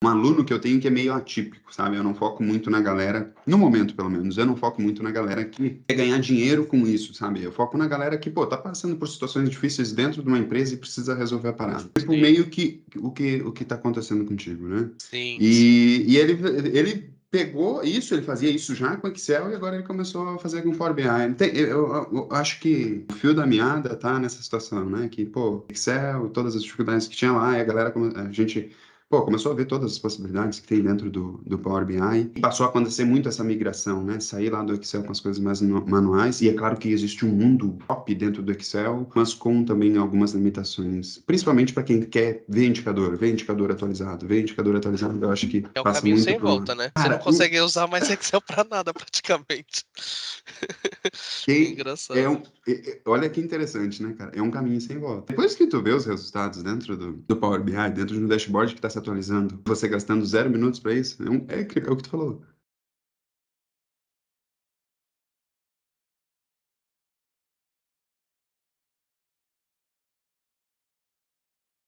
um aluno que eu tenho que é meio atípico, sabe? Eu não foco muito na galera, no momento pelo menos, eu não foco muito na galera que quer ganhar dinheiro com isso, sabe? Eu foco na galera que, pô, tá passando por situações difíceis dentro de uma empresa e precisa resolver a parada. Tipo, Sim, meio que o que tá acontecendo contigo, né? sim, sim. E ele pegou isso, ele fazia isso já com Excel e agora ele começou a fazer com Power BI. Eu acho que o fio da meada tá nessa situação, né? Que, pô, Excel, todas as dificuldades que tinha lá, e a galera, a gente pô, começou a ver todas as possibilidades que tem dentro do Power BI. E passou a acontecer muito essa migração, né? Sair lá do Excel com as coisas mais manuais. E é claro que existe um mundo top dentro do Excel, mas com também algumas limitações. Principalmente para quem quer ver indicador atualizado, ver indicador atualizado. Eu acho que É o passa caminho muito sem por lá. volta, né? Você não Cara, um, consegue usar mais Excel pra nada, praticamente. Quem é Engraçado. um, olha que interessante, né, cara? É um caminho sem volta. Depois que tu vê os resultados dentro do Power BI, dentro de um dashboard que está se atualizando, você gastando 0 minutos para isso, é o que tu falou.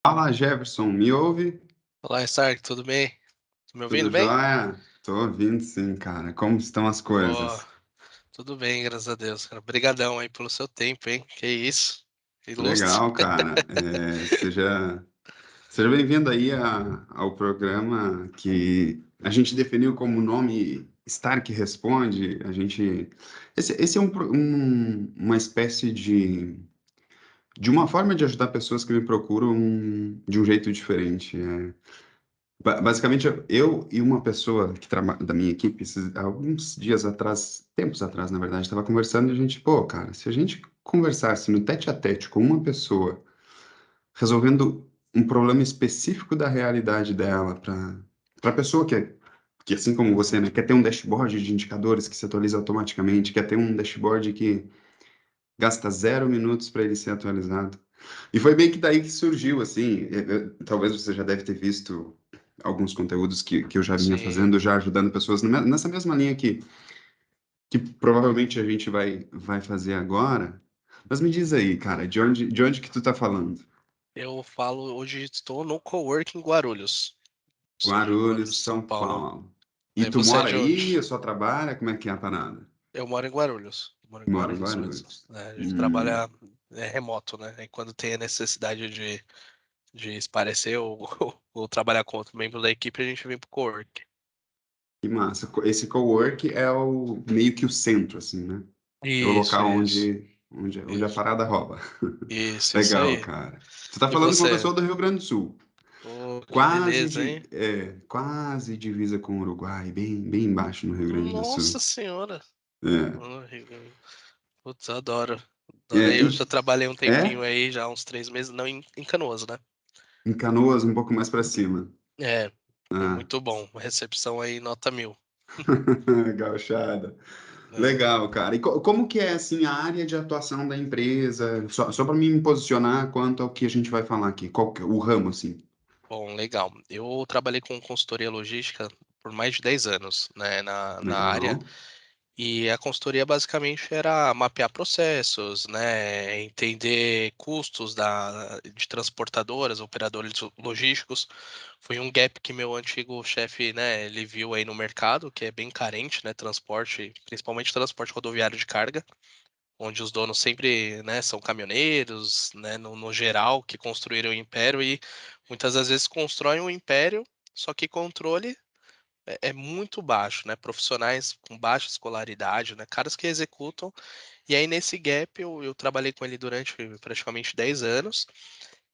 Fala, Jefferson, me ouve? Olá, Stark, tudo bem? Tá me Tudo ouvindo bem? jóia? Tô ouvindo sim, cara. Como estão as Ó, coisas? tudo bem, graças a Deus, cara. Obrigadão aí pelo seu tempo, hein? Que isso. Ilustre. Legal, cara. Seja bem-vindo aí ao programa que a gente definiu como nome Stark Responde. Esse é uma espécie de uma forma de ajudar pessoas que me procuram de um jeito diferente. Basicamente, eu e uma pessoa que trabalha da minha equipe, alguns dias atrás, tempos atrás, na verdade, estava conversando e a gente, pô, cara, se a gente conversasse no tete a tete com uma pessoa resolvendo um problema específico da realidade dela para a pessoa que assim como você, né, quer ter um dashboard de indicadores que se atualiza automaticamente, quer ter um dashboard que gasta 0 minutos para ele ser atualizado. E foi bem que daí que surgiu, assim, talvez você já deve ter visto alguns conteúdos que eu já vinha Sim. fazendo, já ajudando pessoas nessa mesma linha que provavelmente a gente vai fazer agora. Mas me diz aí, cara, de onde que tu tá falando? Eu falo, hoje estou no Coworking Guarulhos. Sou de Guarulhos, Guarulhos, São São Paulo. Paulo. E Aí tu você é mora de aí, ou onde? só trabalha? Como é que é a parada? Eu moro em Guarulhos. Moro em Mora em Guarulhos mesmo. Guarulhos. É, a gente Hum, trabalha remoto, né? E quando tem a necessidade de esparecer ou trabalhar com outro membro da equipe, a gente vem pro Coworking. que massa. Esse cowork é o meio que o centro, assim, né? É o Isso, local isso, onde a isso. parada rola. Isso Legal, aí. cara. Tu tá E falando com uma você? pessoa do Rio Grande do Sul. Pô, que Quase, beleza, hein? quase divisa com o Uruguai, bem embaixo no Rio Grande do Nossa Sul. senhora. É, Oh, putz, adoro. é, Adorei. Eu já trabalhei um tempinho é aí, já uns 3 meses, não em Canoas, né? em Canoas, um pouco mais pra cima. É, foi Ah, muito bom. A recepção aí, nota 1000. gauchada. É. Legal, cara. E como que é, assim, a área de atuação da empresa? Só para me posicionar quanto ao que a gente vai falar aqui. Qual que é o ramo, assim? Bom, legal. Eu trabalhei com consultoria logística por mais de 10 anos, né, na área. Legal. E a consultoria basicamente era mapear processos, né, entender custos de transportadoras, operadores logísticos. Foi um gap que meu antigo chefe, né, ele viu aí no mercado, que é bem carente, né, transporte, principalmente transporte rodoviário de carga, onde os donos sempre, né, são caminhoneiros, né, no geral, que construíram o império e muitas das vezes constroem um império, só que controle é muito baixo, né, profissionais com baixa escolaridade, né, caras que executam, e aí nesse gap eu trabalhei com ele durante praticamente 10 anos,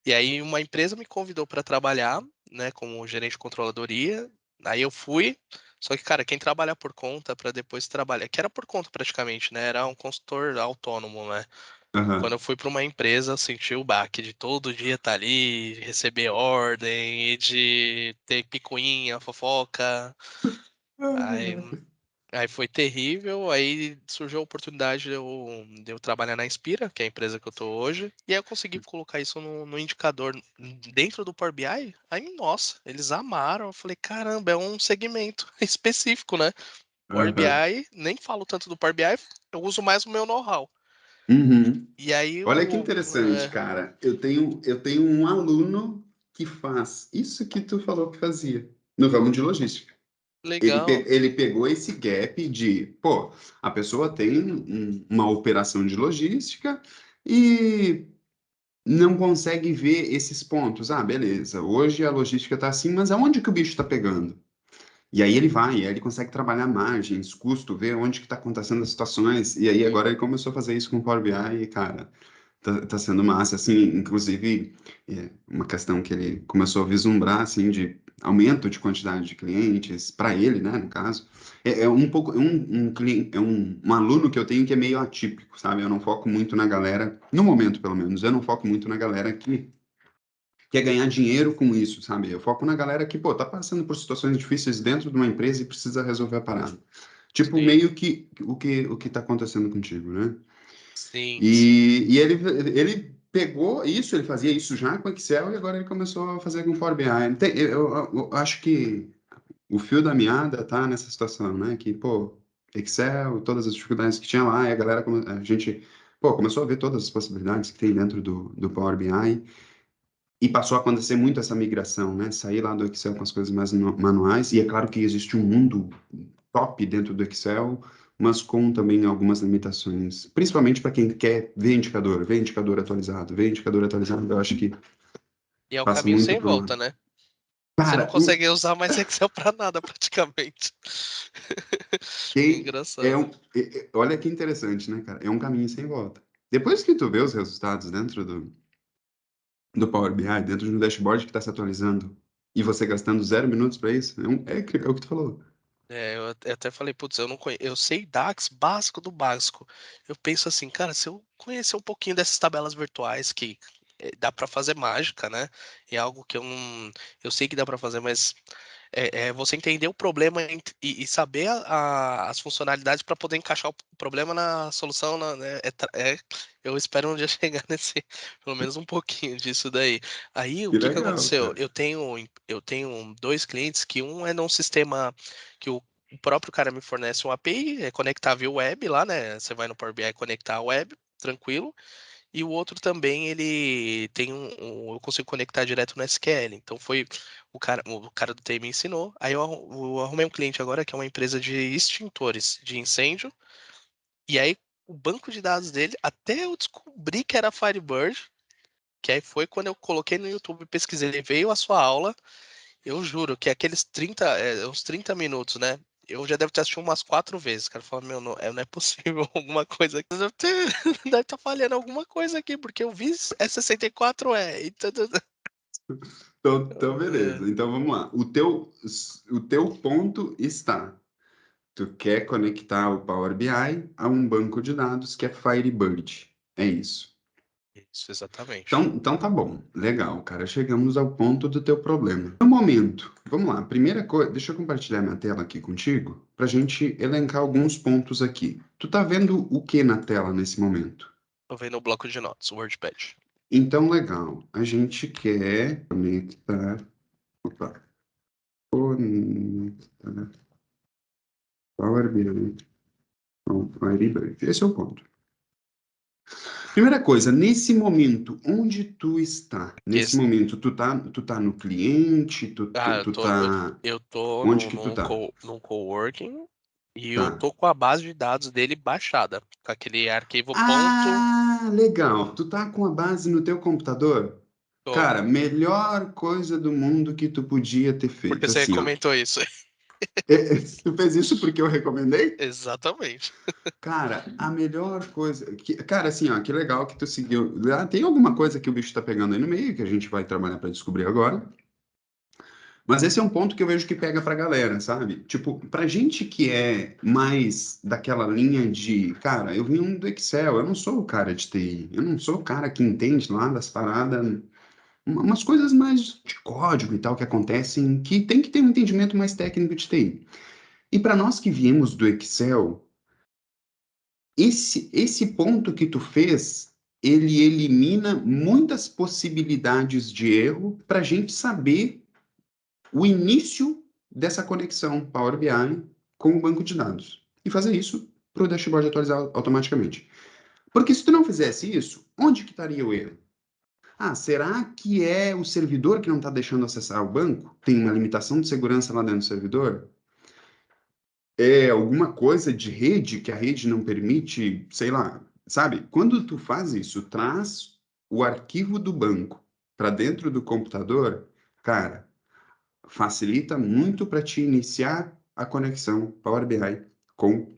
e aí uma empresa me convidou para trabalhar, né, como gerente de controladoria, aí eu fui, só que, cara, quem trabalha por conta para depois trabalhar que era por conta praticamente, né, era um consultor autônomo, né. Quando Aham. eu fui para uma empresa, eu senti o baque de todo dia estar ali, receber ordem e de ter picuinha, fofoca. Aí aí foi terrível, aí surgiu a oportunidade de eu trabalhar na Inspira, que é a empresa que eu tô hoje, e aí eu consegui colocar isso no indicador dentro do Power BI, aí nossa, eles amaram, eu falei: "Caramba, é um segmento específico, né". Power Aham. BI, nem falo tanto do Power BI, eu uso mais o meu know-how. Uhum. E aí Olha que o interessante, cara. Eu tenho um aluno que faz isso que tu falou que fazia. no ramo de logística. Legal. Ele pegou esse gap de, pô, a pessoa tem uma operação de logística e não consegue ver esses pontos. Ah, beleza, hoje a logística está assim, mas aonde que o bicho está pegando? E aí ele vai, e aí ele consegue trabalhar margens, custo, ver onde que está acontecendo as situações. E aí agora ele começou a fazer isso com o Power BI e, cara, tá sendo massa. Assim, inclusive, uma questão que ele começou a vislumbrar, assim, de aumento de quantidade de clientes, para ele, né, no caso. É um pouco, cliente, um aluno que eu tenho que é meio atípico, sabe? Eu não foco muito na galera, no momento pelo menos, eu não foco muito na galera que quer ganhar dinheiro com isso, sabe? Eu foco na galera que, pô, tá passando por situações difíceis dentro de uma empresa e precisa resolver a parada. Tipo, Sim, meio que o que tá acontecendo contigo, né? sim, sim. E ele pegou isso, ele fazia isso já com Excel e agora ele começou a fazer com Power BI. Eu acho que o fio da meada tá nessa situação, né? Que, pô, Excel, todas as dificuldades que tinha lá, e a galera, a gente, pô, começou a ver todas as possibilidades que tem dentro do Power BI. E passou a acontecer muito essa migração, né? Sair lá do Excel com as coisas mais manuais. E é claro que existe um mundo top dentro do Excel, mas com também algumas limitações. Principalmente para quem quer ver indicador atualizado, ver indicador atualizado. Eu acho que E é o passa caminho muito sem por lá. volta, né? Você não Cara, consegue usar mais Excel pra nada, praticamente. tem, Engraçado. olha que interessante, né, cara? É um caminho sem volta. Depois que tu vê os resultados dentro do Power BI, dentro de um dashboard que está se atualizando, e você gastando 0 minutos para isso, é o que tu falou. Eu até falei, putz, eu não conheço, eu sei DAX básico do básico. Eu penso assim, cara, se eu conhecer um pouquinho dessas tabelas virtuais que dá pra fazer mágica, né? É algo que eu não, eu sei que dá pra fazer, mas é você entender o problema e saber as funcionalidades para poder encaixar o problema na solução, né, eu espero um dia chegar nesse, pelo menos um pouquinho disso daí. Aí, o Que que que legal, aconteceu? cara. Eu tenho dois clientes que um é num sistema que o próprio cara me fornece um API, é conectável web lá, né? Você vai no Power BI conectar a web, tranquilo. E o outro também, ele tem eu consigo conectar direto no SQL. Então foi o cara do TI me ensinou. Aí eu arrumei um cliente agora que é uma empresa de extintores de incêndio. E aí o banco de dados dele, até eu descobri que era Firebird, que aí foi quando eu coloquei no YouTube e pesquisei, veio a sua aula. Eu juro que aqueles 30, uns 30 minutos, né? Eu já devo ter assistido umas 4 vezes. O cara fala, meu, não é possível alguma coisa aqui. Deve estar falhando alguma coisa aqui, porque eu vi é 64, e Então, beleza. Então, vamos lá. O teu ponto está. Tu quer conectar o Power BI a um banco de dados que é Firebird. É isso. Isso, exatamente. Então tá bom. Legal, cara. Chegamos ao ponto do teu problema. No momento, vamos lá. Primeira coisa, deixa eu compartilhar minha tela aqui contigo para a gente elencar alguns pontos aqui. Tu tá vendo o que na tela nesse momento? Tô vendo o bloco de notas, o WordPad. Então, legal. A gente quer conectar. Opa. Conectar Power BI com Firebird. Esse é o ponto. Primeira coisa, nesse momento, onde tu está? Nesse Esse- momento, tu tá no cliente, tu, ah, tu, eu tu tô, eu, tá... eu tô Onde que tu tá? num coworking e eu Tá. tô com a base de dados dele baixada, com aquele arquivo ponto. Ah, legal. Tu tá com a base no teu computador? Tô, Cara, melhor coisa do mundo que tu podia ter porque feito, você assim, ó. comentou isso. Tu fez isso porque eu recomendei? Exatamente. Cara, a melhor coisa. Cara, assim, ó, que legal que tu seguiu. Tem alguma coisa que o bicho tá pegando aí no meio que a gente vai trabalhar para descobrir agora. Mas esse é um ponto que eu vejo que pega pra galera, sabe? Tipo, pra gente que é mais daquela linha de, cara, eu vim do Excel, eu não sou o cara de TI, eu não sou o cara que entende lá das paradas, umas coisas mais de código e tal que acontecem, que tem que ter um entendimento mais técnico de TI. E para nós que viemos do Excel, esse ponto que tu fez, ele elimina muitas possibilidades de erro para a gente saber o início dessa conexão Power BI com o banco de dados e fazer isso para o dashboard atualizar automaticamente. Porque se tu não fizesse isso, onde que estaria o erro? Ah, será que é o servidor que não está deixando acessar o banco? Tem uma limitação de segurança lá dentro do servidor? É alguma coisa de rede que a rede não permite, sei lá, sabe? Quando tu faz isso, traz o arquivo do banco para dentro do computador, cara, facilita muito para te iniciar a conexão Power BI com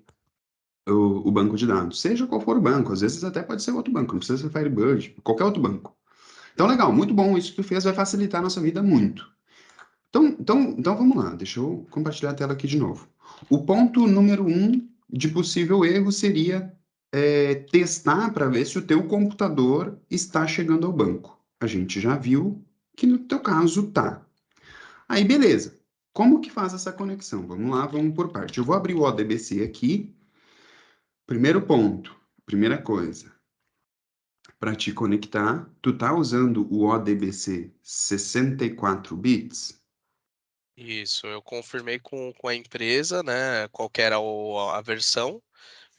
o banco de dados, seja qual for o banco, às vezes até pode ser outro banco, não precisa ser Firebird, qualquer outro banco. Então, legal, muito bom, isso que tu fez vai facilitar a nossa vida muito. Então vamos lá, deixa eu compartilhar a tela aqui de novo. O ponto número 1 de possível erro seria testar para ver se o teu computador está chegando ao banco. A gente já viu que no teu caso tá. Aí, beleza. Como que faz essa conexão? Vamos lá, vamos por parte. Eu vou abrir o ODBC aqui. Primeiro ponto, primeira coisa, para te conectar, tu tá usando o ODBC 64 bits? Isso, eu confirmei com a empresa, né, qual que era a versão,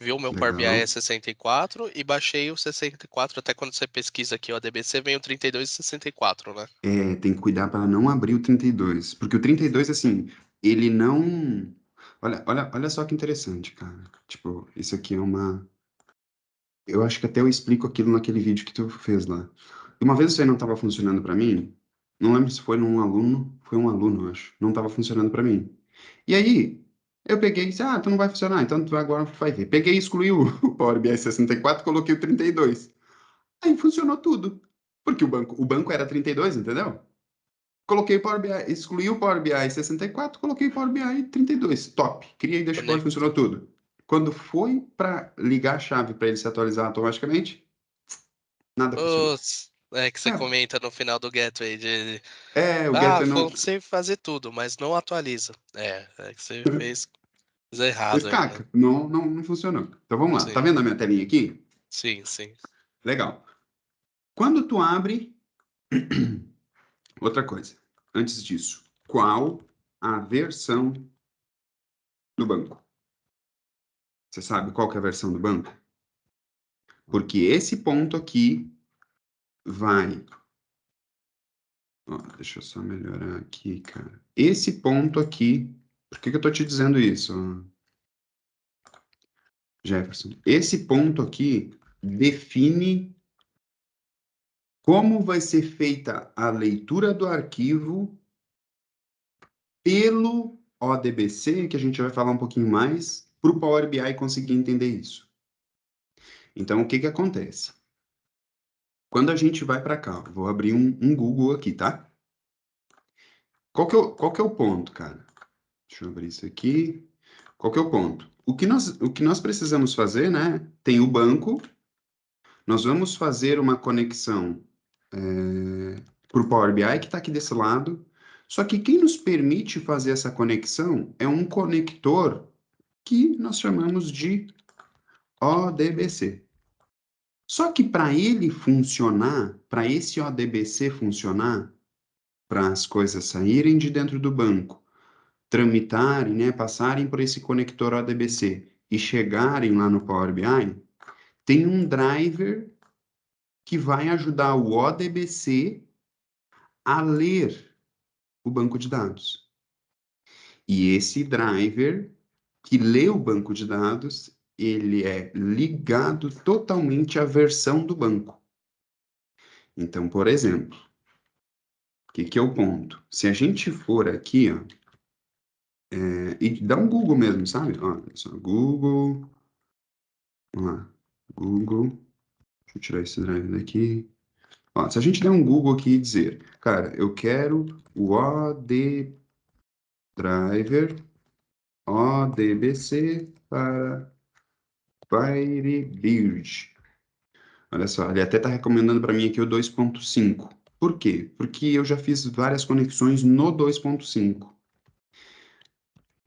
vi o meu Power BI é Legal. 64 e baixei o 64, até quando você pesquisa aqui o ADBC vem o 32 e 64, né? Tem que cuidar para não abrir o 32, porque o 32, assim, ele não. Olha só que interessante, cara. Tipo, isso aqui é uma. Eu acho que até eu explico aquilo naquele vídeo que tu fez lá. Uma vez isso aí não estava funcionando para mim, não lembro se foi um aluno, eu acho. Não estava funcionando para mim. E aí, eu peguei e disse, tu não vai funcionar, então tu agora vai ver. Peguei e excluí o Power BI 64, coloquei o 32. Aí funcionou tudo. Porque o banco era 32, entendeu? Coloquei o Power BI, excluí o Power BI 64, coloquei o Power BI 32. Top. Criei dashboard, funcionou tudo. Quando foi para ligar a chave para ele se atualizar automaticamente, nada funcionou. Putz, é que você É, comenta no final do Gateway de, o Gateway não. você fazer tudo, mas não atualiza. É que você fez coisa Fez errado aí, né? caca. Não funcionou. Então vamos lá. Tá Sim, vendo a minha telinha aqui? sim, sim. Legal. Quando tu abre. Outra coisa. Antes disso, qual a versão do banco? Você sabe qual que é a versão do banco? Porque esse ponto aqui vai. Ó, deixa eu só melhorar aqui, cara. Esse ponto aqui. Por que que eu tô te dizendo isso, Jefferson? Esse ponto aqui define como vai ser feita a leitura do arquivo pelo ODBC, que a gente vai falar um pouquinho mais, para o Power BI conseguir entender isso. Então, o que que acontece? Quando a gente vai para cá, vou abrir um Google aqui, tá? Qual que é o ponto, cara? Deixa eu abrir isso aqui. Qual que é o ponto? O que nós precisamos fazer, né? Tem o banco, nós vamos fazer uma conexão para o Power BI que está aqui desse lado. Só que quem nos permite fazer essa conexão é um conector que nós chamamos de ODBC. Só que para ele funcionar, para esse ODBC funcionar, para as coisas saírem de dentro do banco, tramitarem, né, passarem por esse conector ODBC e chegarem lá no Power BI, tem um driver que vai ajudar o ODBC a ler o banco de dados. E esse driver que lê o banco de dados, ele é ligado totalmente à versão do banco. Então, por exemplo, o que é o ponto? Se a gente for aqui, ó, e dá um Google mesmo, sabe? Ó, só Google, vamos lá, Google, deixa eu tirar esse drive daqui. Ó, se a gente der um Google aqui e dizer, cara, eu quero o OD driver ODBC para Firebird. Olha só, ele até está recomendando para mim aqui o 2.5. Por quê? Porque eu já fiz várias conexões no 2.5.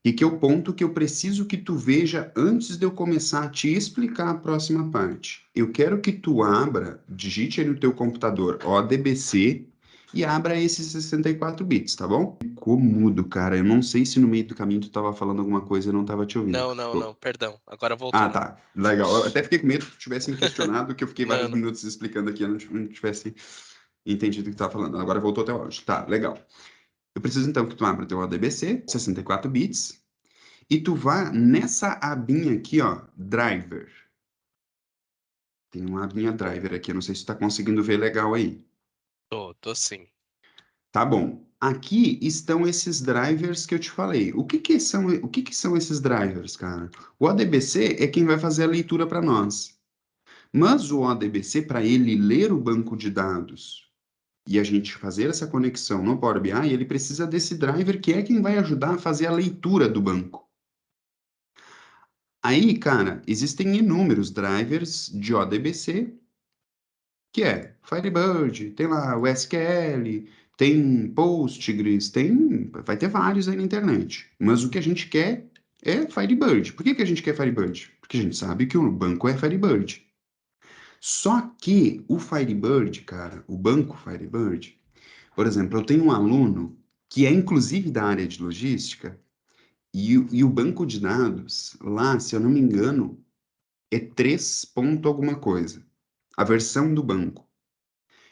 E que é o ponto que eu preciso que tu veja antes de eu começar a te explicar a próxima parte. Eu quero que tu abra, digite aí no teu computador ODBC e abra esses 64 bits, tá bom? Ficou mudo, cara. Eu não sei se no meio do caminho tu tava falando alguma coisa e eu não tava te ouvindo. Não, não, não, perdão. Agora Ah, voltou. tá. Legal. Eu até fiquei com medo que tu tivesse me questionado, que eu fiquei vários Não, não. minutos explicando aqui, eu não tivesse. Entendi do que tu tá falando. Agora voltou até o áudio. Tá, legal. Eu preciso então que tu abra teu ODBC, 64 bits, e tu vá nessa abinha aqui, ó, driver. Tem uma abinha driver aqui, eu não sei se tu tá conseguindo ver legal aí. Tô sim. Tá bom. Aqui estão esses drivers que eu te falei. O que que são esses drivers, cara? O ODBC é quem vai fazer a leitura para nós. Mas o ODBC, para ele ler o banco de dados e a gente fazer essa conexão no Power BI, ele precisa desse driver que é quem vai ajudar a fazer a leitura do banco. Aí, cara, existem inúmeros drivers de ODBC, que é Firebird, tem lá o SQL, tem Postgres, vai ter vários aí na internet. Mas o que a gente quer é Firebird. Por que que a gente quer Firebird? Porque a gente sabe que o banco é Firebird. Só que o Firebird, cara, o banco Firebird, por exemplo, eu tenho um aluno que é inclusive da área de logística, e o banco de dados, lá, se eu não me engano, é 3 ponto alguma coisa. A versão do banco.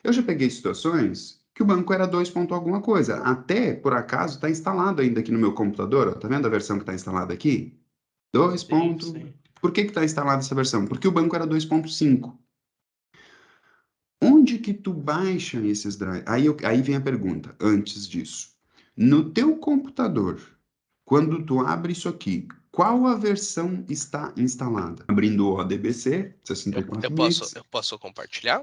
Eu já peguei situações que o banco era 2 ponto alguma coisa. Até, por acaso, está instalado ainda aqui no meu computador. Ó. Tá vendo a versão que está instalada aqui? 2 Sim, ponto... sim. Por que está instalada essa versão? Porque o banco era 2.5. Onde que tu baixa esses drives? Aí vem a pergunta, antes disso. No teu computador, quando tu abre isso aqui, qual a versão está instalada? Abrindo o ODBC, Eu, 64 bits. eu posso compartilhar?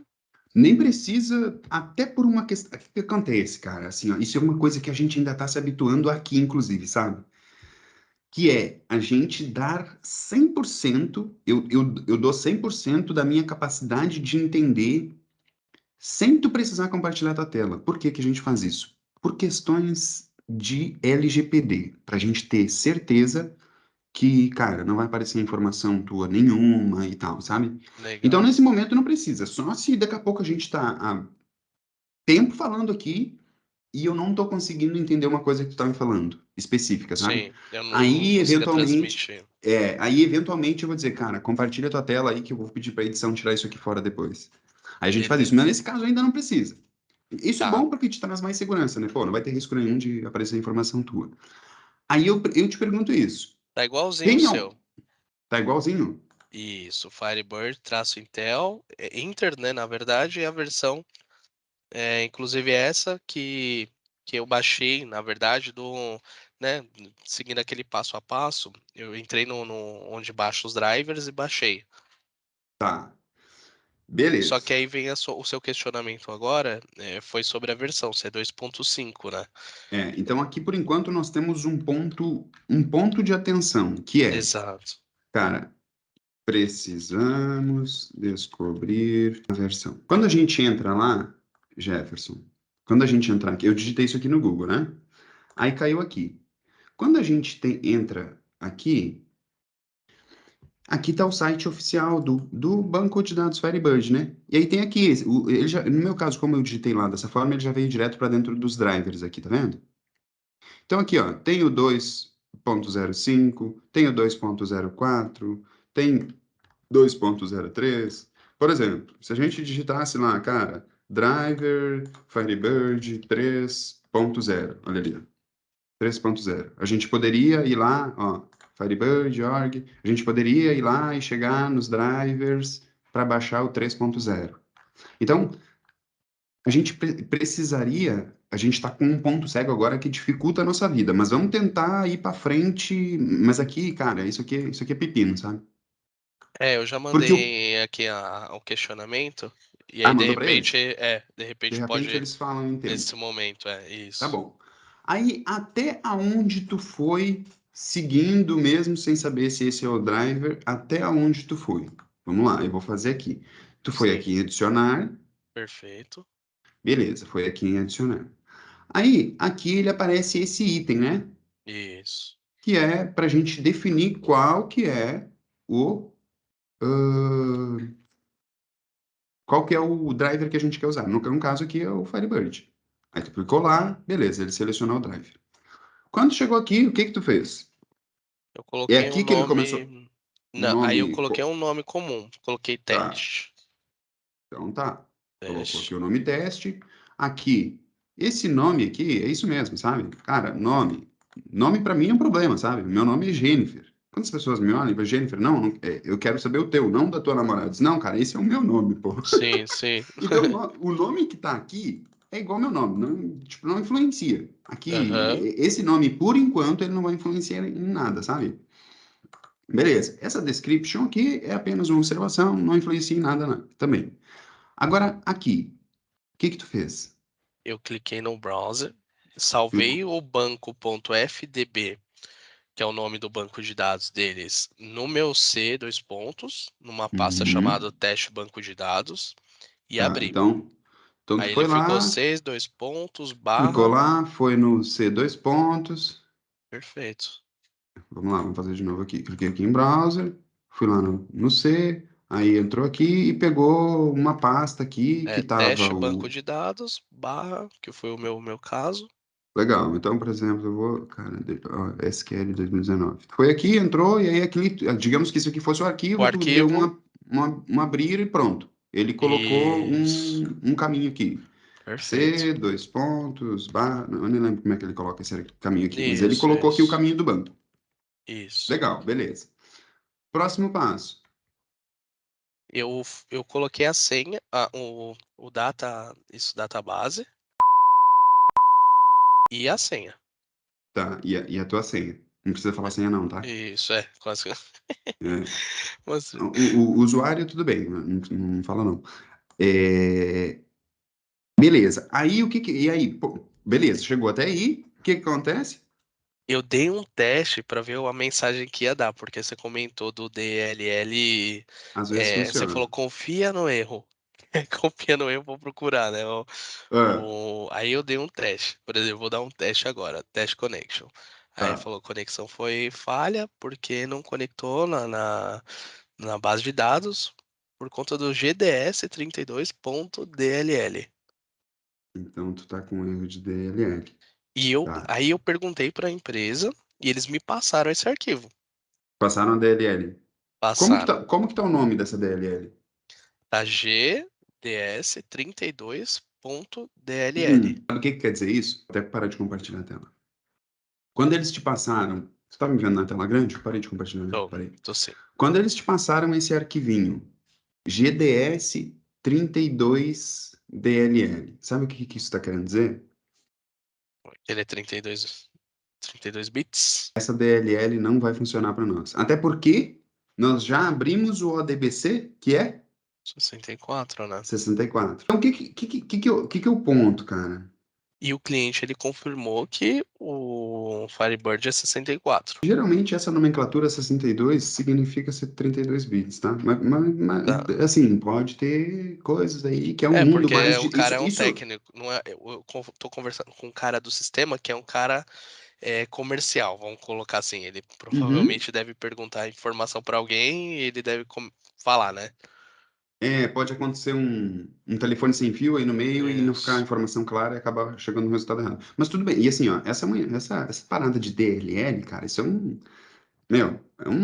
Nem precisa, até por uma questão. O que acontece, cara? Assim, ó, isso é uma coisa que a gente ainda está se habituando aqui, inclusive, sabe? Que é a gente dar 100%, eu dou 100% da minha capacidade de entender sem tu precisar compartilhar tua tela. Por que que a gente faz isso? Por questões de LGPD, para a gente ter certeza que, cara, não vai aparecer informação tua nenhuma e tal, sabe? Então, Legal. nesse momento, não precisa. Só se daqui a pouco a gente está há tempo falando aqui e eu não estou conseguindo entender uma coisa que tu tá me falando, específica, sabe? Sim, eu não Aí, consigo eventualmente, transmitir. aí, eventualmente, eu vou dizer, cara, compartilha tua tela aí que eu vou pedir para edição tirar isso aqui fora depois. Aí a gente faz isso, mas Beleza. nesse caso ainda não precisa. Isso é Tá. bom porque te traz mais segurança, né? Pô, não vai ter risco nenhum de aparecer informação tua. Aí eu te pergunto isso. Tá igualzinho o Tem, seu. tá igualzinho? Isso, Firebird, traço Intel, Inter, né, na verdade, é a versão, inclusive essa que eu baixei, na verdade, né, seguindo aquele passo a passo, eu entrei no onde baixa os drivers e baixei. Tá. Só Beleza. que aí vem o seu questionamento agora, foi sobre a versão, se é 2.5, né? Então aqui por enquanto nós temos um ponto de atenção, que é, Exato. cara, precisamos descobrir a versão. Quando a gente entra lá, Jefferson, quando a gente entrar aqui, eu digitei isso aqui no Google, né? Aí caiu aqui. Quando a gente entra aqui, aqui está o site oficial do banco de dados Firebird, né? E aí tem aqui, no meu caso, como eu digitei lá dessa forma, ele já veio direto para dentro dos drivers aqui, tá vendo? Então aqui, ó, tem o 2.05, tem o 2.04, tem 2.03. Por exemplo, se a gente digitasse lá, cara, driver Firebird 3.0, olha ali, ó, 3.0. A gente poderia ir lá, ó, Firebird, org, a gente poderia ir lá e chegar nos drivers para baixar o 3.0. Então, a gente precisaria, a gente está com um ponto cego agora que dificulta a nossa vida, mas vamos tentar ir para frente. Mas aqui, cara, isso aqui é pepino, sabe? Eu já Porque o. mandei aqui o questionamento, e aí Mandou para eles? de De repente repente pode, eles falam em tempo. nesse momento, Tá isso. bom. Aí, até aonde tu foi seguindo mesmo sem saber se esse é o driver, até aonde tu foi? Vamos lá, eu vou fazer aqui. Tu foi Sim, aqui em adicionar, perfeito. beleza, foi aqui em adicionar. Aí, aqui ele aparece esse item, né? Isso. Que é para a gente definir qual que é o ah, qual que é o driver que a gente quer usar. No caso aqui é o Firebird. Aí tu clicou lá, beleza, ele selecionou o driver. Quando chegou aqui, o que que tu fez? Eu É coloquei um aqui que ele começou. nome. Um Não, aí eu nome. coloquei um nome comum. Coloquei Tá, teste. então tá. Colocou aqui Teste. o nome teste. Aqui, esse nome aqui, é isso mesmo, sabe? Cara, nome. Nome para mim é um problema, sabe? Meu nome é Jennifer. Quando as pessoas me olham para Jennifer, eu quero saber o teu, não da tua namorada. Diz, não, cara, esse é o meu nome, pô. Sim, sim. Então, o nome que tá aqui é igual meu nome, não, tipo, não influencia. Aqui, Aham. esse nome, por enquanto, ele não vai influenciar em nada, sabe? Beleza. Essa description aqui é apenas uma observação, não influencia em nada, não, também. Agora, aqui, o que que tu fez? Eu cliquei no browser, salvei o banco.fdb, que é o nome do banco de dados deles, no meu C, dois pontos, numa pasta Uhum. chamada teste banco de dados, e Tá, abri. então tu Aí ele foi ficou lá, C, dois pontos, clicou barra, lá, foi no C dois pontos. perfeito. Vamos lá, vamos fazer de novo aqui. Cliquei aqui em browser, fui lá no C, aí entrou aqui e pegou uma pasta aqui que É, tava teste banco o. de dados, barra, que foi o meu caso. Legal, então, por exemplo, eu vou. Cara, ó, SQL 2019. Foi aqui, entrou, e aí aqui, digamos que isso aqui fosse o O arquivo, tu deu arquivo, uma abrir e pronto. Ele colocou isso, um caminho aqui. perfeito. C, dois pontos, barra. Eu nem lembro como é que ele coloca esse caminho aqui, mas ele Isso, colocou aqui o isso, caminho do banco. isso. Legal, beleza. Próximo passo. Eu coloquei a senha, o database e a senha. Tá, e a tua senha? Não precisa falar senha, não, tá? Isso, é, quase. É, Mas o usuário, tudo bem, não fala não. É, beleza. Aí o que que. E aí, pô, beleza, chegou até aí. O que que acontece? eu dei um teste para ver a mensagem que ia dar, porque você comentou do DLL, Às vezes você funciona. falou confia no erro. Confia no erro, vou procurar, né? Ah, Aí eu dei um teste. Por exemplo, vou dar um teste agora, teste connection. Aí tá. falou conexão foi falha porque não conectou na base de dados por conta do GDS 32.dll. Então tu tá com erro de DLL. Tá. Aí eu perguntei para a empresa e eles me passaram esse arquivo. Passaram a DLL. Passaram. Como que tá o nome dessa DLL? Tá GDS 32.dll. Sabe o que que quer dizer isso? Até parar de compartilhar a tela. Quando eles te passaram. Você tá me vendo na tela grande? Parei de compartilhar, né? Tô, Parei. tô sim. Quando eles te passaram esse arquivinho, GDS 32DLL, sabe o que que isso está querendo dizer? Ele é 32 bits. Essa DLL não vai funcionar para nós. Até porque nós já abrimos o ODBC, que é 64, né? 64. Então, o que que é o ponto, cara? E o cliente ele confirmou que o Firebird é 64. Geralmente, essa nomenclatura 62 significa ser 32 bits, tá? Tá? Assim, pode ter coisas aí que é um É, mundo porque mais o de... cara é um Isso técnico, não é? Tô conversando com um cara do sistema que é um cara comercial, vamos colocar assim. Ele Uhum. provavelmente deve perguntar informação para alguém e ele deve falar, né? Pode acontecer um telefone sem fio aí no meio e não ficar a Isso. informação clara e acabar chegando no resultado errado. Mas tudo bem. E assim, ó, essa parada de DLL, cara, isso é um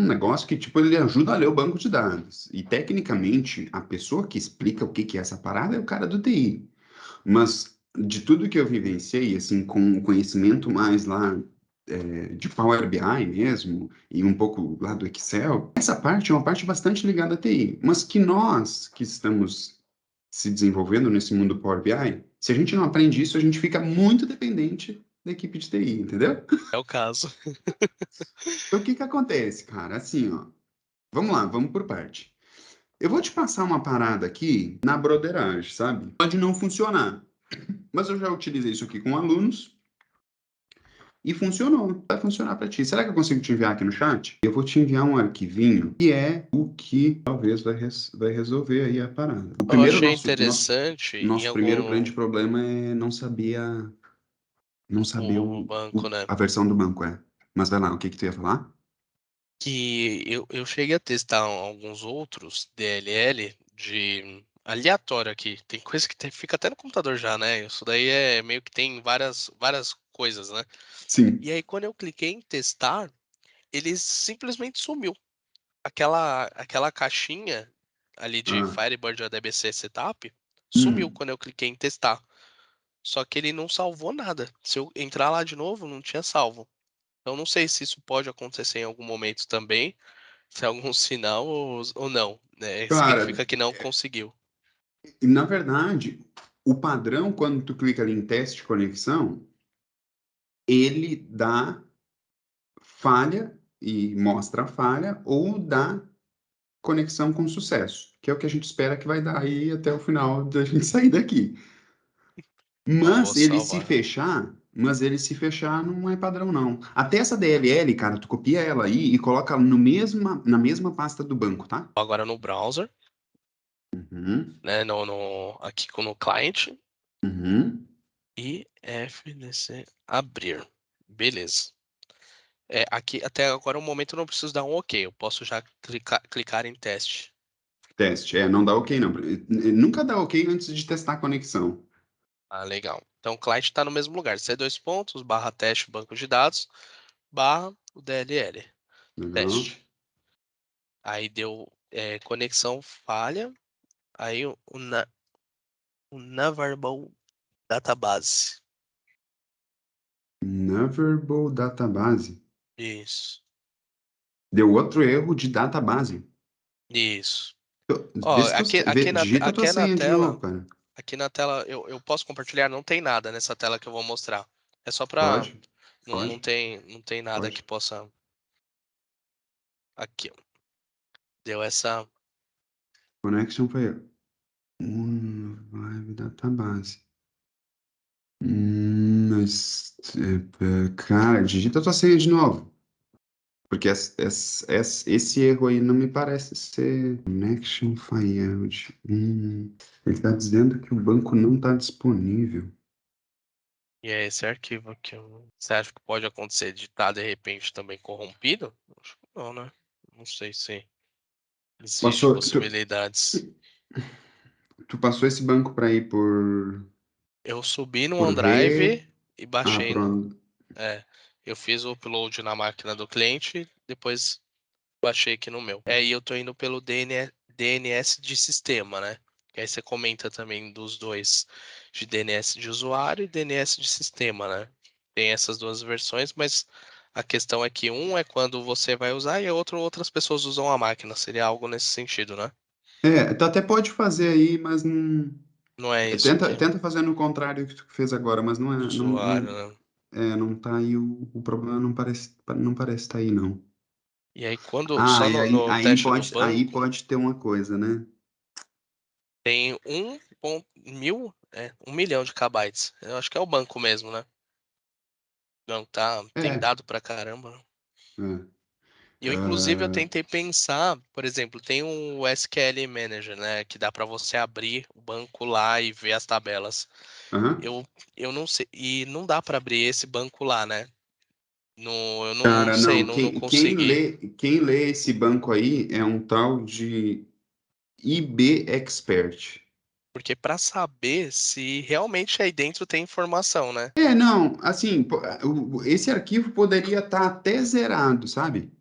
negócio que, tipo, ele ajuda a ler o banco de dados. E, tecnicamente, a pessoa que explica o que que é essa parada é o cara do TI. Mas, de tudo que eu vivenciei, assim, com o conhecimento mais lá, de Power BI mesmo, e um pouco lá do Excel, essa parte é uma parte bastante ligada à TI. Mas que nós, que estamos se desenvolvendo nesse mundo Power BI, se a gente não aprende isso, a gente fica muito dependente da equipe de TI, entendeu? É o caso. Então, o que que acontece, cara? Assim, ó, vamos lá, vamos por parte. Eu vou te passar uma parada aqui na broderagem, sabe? Pode não funcionar, mas eu já utilizei isso aqui com alunos e funcionou. Vai funcionar para ti. Será que eu consigo te enviar aqui no chat? Eu vou te enviar um arquivinho que é o que talvez vai resolver aí a parada. O Eu primeiro, achei nosso, interessante em nosso primeiro algum grande problema é não saber o banco, né? a versão do banco, é. Mas vai lá, o que que tu ia falar? Que eu cheguei a testar alguns outros DLL de aleatório aqui. Tem coisa que fica até no computador já, né? Isso daí é meio que tem várias coisas, né? Sim. E aí, quando eu cliquei em testar, ele simplesmente sumiu. Aquela caixinha ali de Ah, Firebird ADBC Setup sumiu hum, quando eu cliquei em testar. só que ele não salvou nada. Se eu entrar lá de novo, não tinha salvo. Então não sei se isso pode acontecer em algum momento também, se é algum sinal ou não, né? Cara, Significa que não conseguiu. e na verdade, o padrão, quando tu clica ali em teste de conexão, ele dá falha e mostra a falha ou dá conexão com sucesso, que é o que a gente espera que vai dar aí até o final da gente sair daqui. Ó, vou salvar. Mas ele se fechar não é padrão, não. Até essa DLL, cara, tu copia ela aí e coloca no na mesma pasta do banco, tá? Agora no browser, Uhum, né? Aqui no client uhum. e FDC abrir. Beleza. Aqui até agora o momento eu não preciso dar um OK. Eu posso já clicar em teste. Teste. É, não dá ok, não. Nunca dá ok antes de testar a conexão. Ah, legal. Então o client está no mesmo lugar. C dois pontos, barra teste banco de dados, barra o DLL. Legal. Teste. Aí deu conexão falha. Aí o Navarbal Database. Navigable Database. Isso. Deu outro erro de database. Isso. Vê Ó, se tu, digita a tua aqui na senha de novo, tela, cara. eu posso compartilhar, não tem nada nessa tela que eu vou mostrar. É só pra. Pode? Não Pode? tem nada que Pode. possa. Aqui, ó. Deu essa. Connection failed. Vibe database. Cara, digita a tua senha de novo. Porque esse erro aí não me parece ser connection failed. Ele está dizendo que o banco não está disponível. E é esse arquivo aqui. Você acha que pode acontecer de estar de repente também corrompido? Acho que não, né? Não sei se existe Passou, possibilidades. tu passou esse banco para ir Eu subi no por OneDrive rede. e Ah, baixei no. pronto. É, eu fiz o upload na máquina do cliente, depois baixei aqui no meu. E eu tô indo pelo DNS de sistema, né? Que aí você comenta também dos dois, de DNS de usuário e DNS de sistema, né? Tem essas duas versões, mas a questão é que um é quando você vai usar e outras pessoas usam a máquina. Seria algo nesse sentido, né? Tu até pode fazer aí, mas não. Não é isso Tenta, aqui. tenta fazer no contrário que tu fez agora, mas não Do é. Não, usuário, não, né? não tá aí. O problema não parece tá aí, não. E aí quando, Ah, só e aí, no aí teste do pode, aí banco, pode ter uma coisa, né? tem 1 milhão de kbytes. Eu acho que é o banco mesmo, né? Não, tem É, dado pra caramba. é. E inclusive, eu Ah, tentei pensar, por exemplo, tem um SQL Manager, né, que dá para você abrir o banco lá e ver as tabelas. aham. Eu, eu não sei, e não dá para abrir esse banco lá, né? Eu não Cara, sei, não. não Quem consegui. lê esse banco aí é um tal de IB Expert. Porque para saber se realmente aí dentro tem informação, né? Não, assim, esse arquivo poderia estar até zerado, sabe?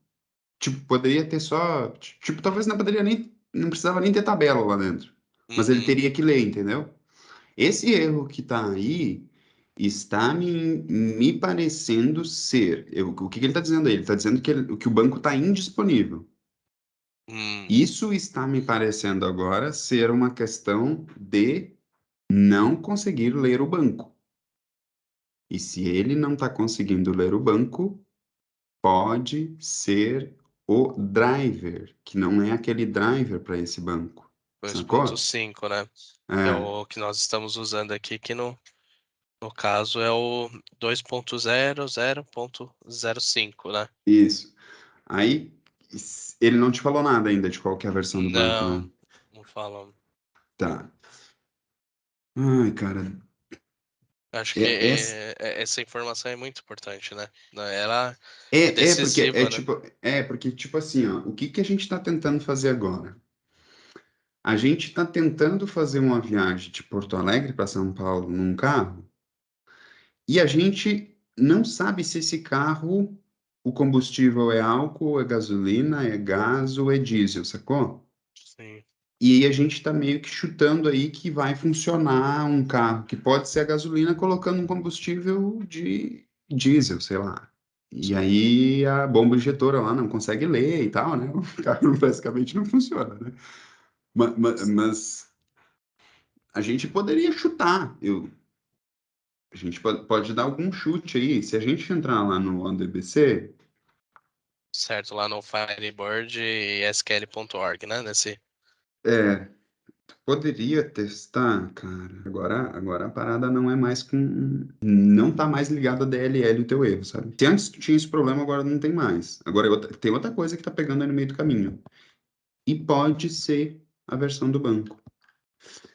Tipo, poderia ter só. Tipo, talvez não poderia nem. Não precisava nem ter tabela lá dentro. Mas ele Uhum. teria que ler, entendeu? Esse erro que tá aí está me parecendo ser. O que que ele está dizendo aí? Ele está dizendo que o banco está indisponível. Hum, Isso está me parecendo agora ser uma questão de não conseguir ler o banco. E se ele não está conseguindo ler o banco, pode ser o driver, que não é aquele driver para esse banco. dois ponto Sacou? cinco, né? Que é É, o que nós estamos usando aqui, que no caso é o 2.0.0.05, né? isso. Aí ele não te falou nada ainda de qual que é a versão do banco, né? Não, não falam. Tá. Ai, cara, Acho que é, essa, essa informação é muito importante, né? Ela é porque decisiva, né? porque tipo assim, ó, o que que a gente está tentando fazer agora? A gente está tentando fazer uma viagem de Porto Alegre para São Paulo num carro e a gente não sabe se esse carro, o combustível é álcool, é gasolina, é gás ou é diesel, sacou? Sim. E aí a gente está meio que chutando aí que vai funcionar um carro que pode ser a gasolina colocando um combustível de diesel, sei lá. E Sim, aí a bomba injetora lá não consegue ler e tal, né? O carro basicamente não funciona, né? Mas a gente poderia chutar. A gente pode dar algum chute aí. Se a gente entrar lá no ONDBC, certo, lá no Firebird e skl.org, né? é, poderia testar, cara. Agora a parada não é mais com. Não tá mais ligado a DLL o teu erro, sabe? Se antes tu tinha esse problema, agora não tem mais. Agora tem outra coisa que tá pegando aí no meio do caminho. E pode ser a versão do banco.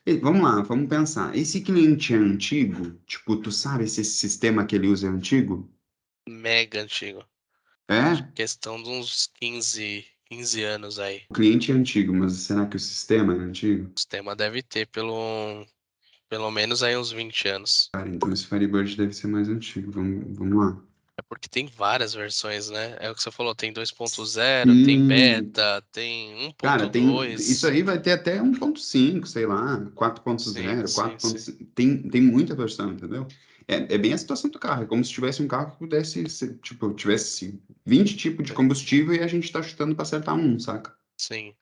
E, vamos lá, vamos pensar. Esse cliente é antigo? Tipo, tu sabe se esse sistema que ele usa é antigo? Mega antigo. É? Questão de uns 15 anos aí. O cliente é antigo, mas será que o sistema é antigo? O sistema deve ter pelo menos aí uns 20 anos. Cara, então esse Firebird deve ser mais antigo. Vamos lá. É porque tem várias versões, né? É o que você falou, tem 2.0, tem Sim, beta, tem cara, isso 1.2. aí vai ter até 1.5, sei lá, Sim, 4.0, sim, sim. 4.5. Tem muita versão, entendeu? É bem a situação do carro. É como se tivesse um carro que pudesse ser, tipo, tivesse 20 tipos de combustível e a gente tá chutando para acertar um, saca? Sim.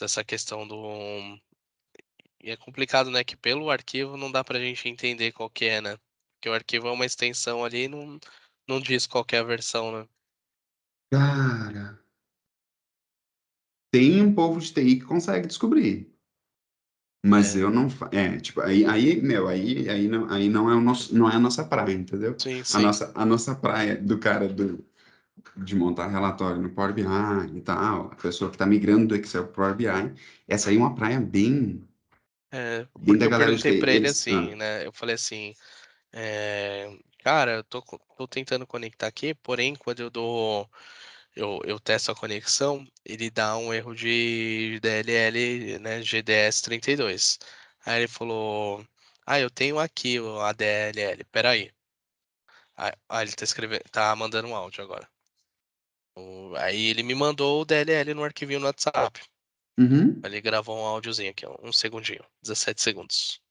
Essa questão do. E é complicado, né? Que pelo arquivo não dá pra gente entender qual que é, né? Porque o arquivo é uma extensão ali e não diz qual que é a versão, né? Cara, tem um povo de TI que consegue descobrir. Mas É. eu não. Tipo, aí não é o nosso, não é a nossa praia, entendeu? Sim, A sim. nossa praia do cara de montar relatório no Power BI e tal, a pessoa que está migrando do Excel para o Power BI, essa aí é uma praia É, bem porque da eu galera de perguntei TI. pra ele Eles, assim, né? Eu falei assim, cara, eu tô tentando conectar aqui, porém, quando eu testo a conexão, ele dá um erro de DLL, né? GDS 32. Aí ele falou, eu tenho aqui o ADLL, peraí. Ele tá escrevendo, tá mandando um áudio agora. Aí ele me mandou o DLL no arquivinho no WhatsApp. uhum. Ele gravou um áudiozinho aqui, ó, um segundinho, 17 segundos.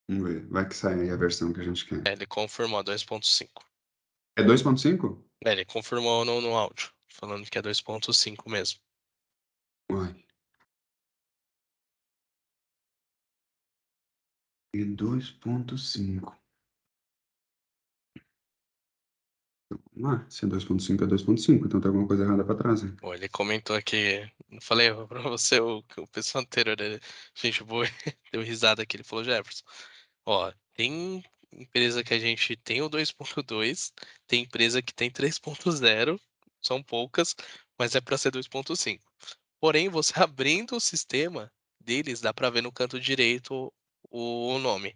Vamos ver, vai que sai aí a versão que a gente quer. Ele confirmou 2.5. É 2.5? Ele confirmou no áudio, falando que é 2.5 mesmo. Uai, é 2.5. Se é 2.5 é 2.5, então tem alguma coisa errada para trás, hein? Bom, ele comentou aqui, não falei pra você o pessoal anterior dele, gente boa, deu risada aqui, ele falou, Jefferson, ó, tem empresa que a gente tem o 2.2, tem empresa que tem 3.0, são poucas, mas é para ser 2.5. Porém, você abrindo o sistema deles, dá para ver no canto direito o nome.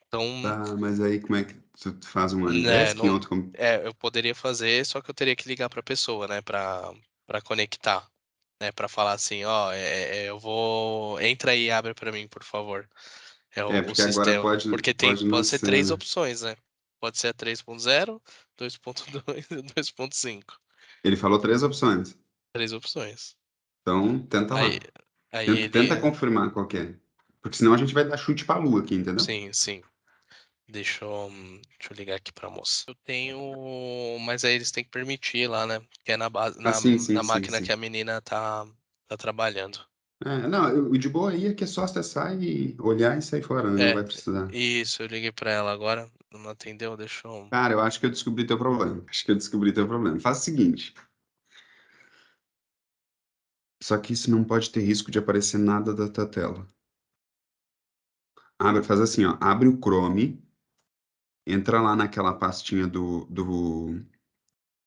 Então, Tá, mas aí como é que tu faz um né, Anydesk em não, outro... eu poderia fazer, só que eu teria que ligar para a pessoa, né, para conectar, né, para falar assim, ó, eu vou, entra aí e abre para mim, por favor. É o Porque agora sistema, porque pode não pode ser ser, três né? opções, né? Pode ser a 3.0, 2.2 e 2.5. Ele falou três opções. Três opções. Então, tenta Aí, lá. aí Tenta ele, confirmar qual que é. Porque senão a gente vai dar chute pra lua aqui, entendeu? sim, sim. Deixa eu ligar aqui pra moça. Eu tenho, mas aí eles têm que permitir lá, né? Que é na base, Ah, na, sim, sim, na sim, máquina que sim. a menina tá trabalhando. Não, o de boa aí é que é só acessar e olhar e sair fora, né? Não É, vai precisar. isso, eu liguei pra ela agora, não atendeu, deixa eu. Cara, eu acho que eu descobri teu problema. Acho que eu descobri teu problema. Faz o seguinte. Só que isso não pode ter risco de aparecer nada da tua tela. Faz assim, ó. Abre o Chrome, entra lá naquela pastinha do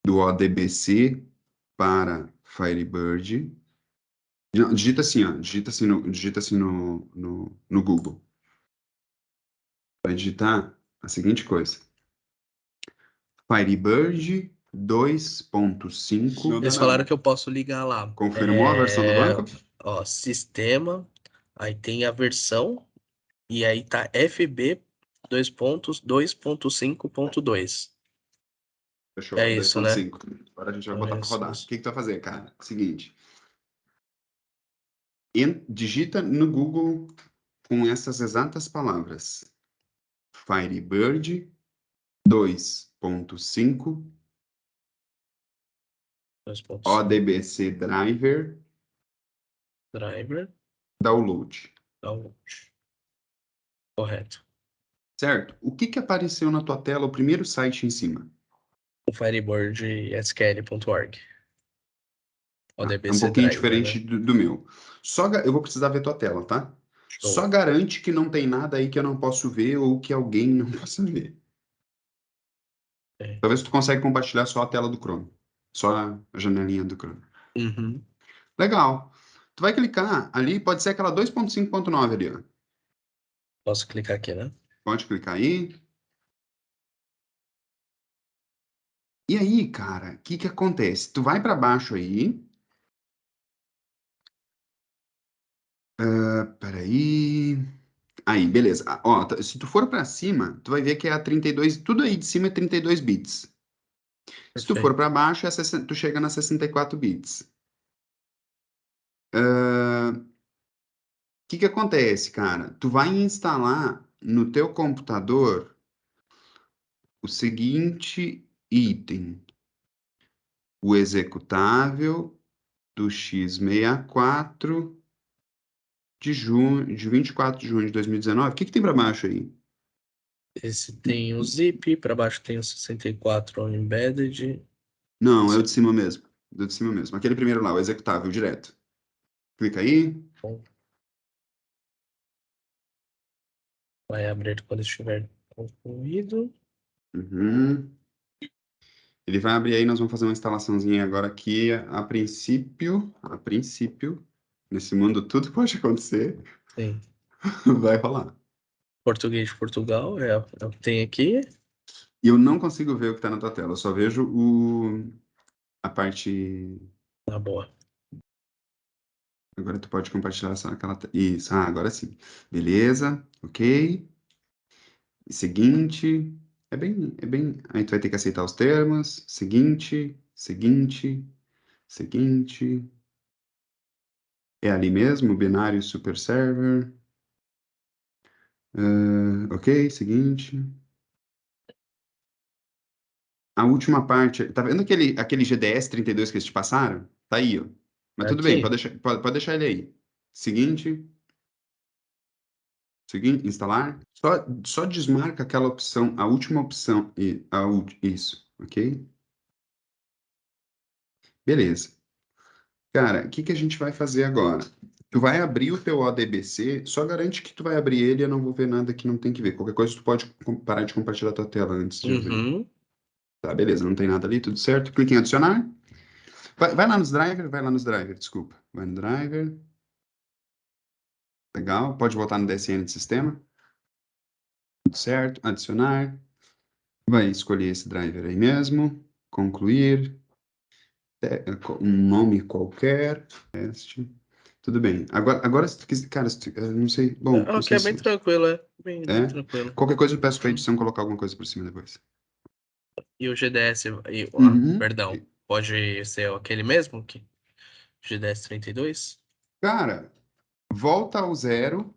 ODBC para Firebird. Não, digita assim, ó. Digita assim no Google. Vai digitar a seguinte coisa: Firebird 2.5. Não, Eles falaram que eu posso ligar lá. Confirmou a versão do banco? Ó, sistema, aí tem a versão, e aí tá FB 2.2.5.2. Fechou, É é isso, né? 2.5. Agora a gente vai Então, botar para isso, rodar. O isso. que que tu vai fazer, cara? Seguinte. digita no Google com essas exatas palavras. Firebird 2.5 2.5 ODBC Driver driver download. download. Correto. Certo? O que apareceu na tua tela, o primeiro site em cima? O firebirdsql.org. É um ODBC pouquinho driver, diferente né? do meu. Eu vou precisar ver tua tela, tá? Show. Só garante que não tem nada aí que eu não posso ver ou que alguém não possa ver. É. Talvez tu consiga compartilhar só a tela do Chrome. Só a janelinha do Chrome. Uhum. Legal. Tu vai clicar ali, pode ser aquela 2.5.9 ali, ó. Posso clicar aqui, né? Pode clicar aí. E aí, cara, o que acontece? Tu vai para baixo aí. Peraí. Aí, beleza. Ó, se tu for para cima, tu vai ver que é a 32. Tudo aí de cima é 32 bits. Se tu for Perfeito. para baixo, tu chega na 64 bits. O que acontece, cara? Tu vai instalar no teu computador o seguinte item: o executável do x64 de 24 de junho de 2019. O que tem para baixo aí? Esse tem o zip, para baixo tem o 64 embedded. Não, é o de cima mesmo. Do de cima mesmo. Aquele primeiro lá, o executável direto. Clica aí. Vai abrir quando estiver concluído. Uhum. Ele vai abrir aí, nós vamos fazer uma instalaçãozinha agora aqui. A princípio, nesse mundo tudo pode acontecer, Sim. vai rolar. Português de Portugal é o que tem aqui. E eu não consigo ver o que está na tua tela, eu só vejo a parte. Tá boa. Agora tu pode compartilhar só aquela. Isso, agora sim. Beleza, ok. Seguinte. É bem. Aí tu vai ter que aceitar os termos. Seguinte, seguinte, seguinte. É ali mesmo, binário super server. Ok, seguinte. A última parte. Tá vendo aquele GDS 32 que eles te passaram? Tá aí, ó. Mas tudo bem, Aqui. pode deixar ele aí. Seguinte. Seguinte, instalar. Só desmarca aquela opção, a última opção. Isso, ok? Beleza. Cara, o que a gente vai fazer agora? Tu vai abrir o teu ODBC, só garante que tu vai abrir ele, eu não vou ver nada que não tem que ver. Qualquer coisa tu pode parar de compartilhar tua tela antes de abrir. Uhum. Tá, beleza, não tem nada ali, tudo certo. Clique em adicionar. Vai lá nos driver, desculpa. Vai no driver. Legal, pode voltar no DSN de sistema. Tudo certo, adicionar. Vai escolher esse driver aí mesmo. Concluir. Um nome qualquer. Teste. Tudo bem. Agora se tu quiser, cara, eu não sei. Bom, não Aqui sei é bem se. tranquilo, é. Bem É? tranquilo. Qualquer coisa eu peço pra edição colocar alguma coisa por cima depois. E o GDS, Uhum. perdão, pode ser aquele mesmo? GDS 32? Cara, volta ao zero.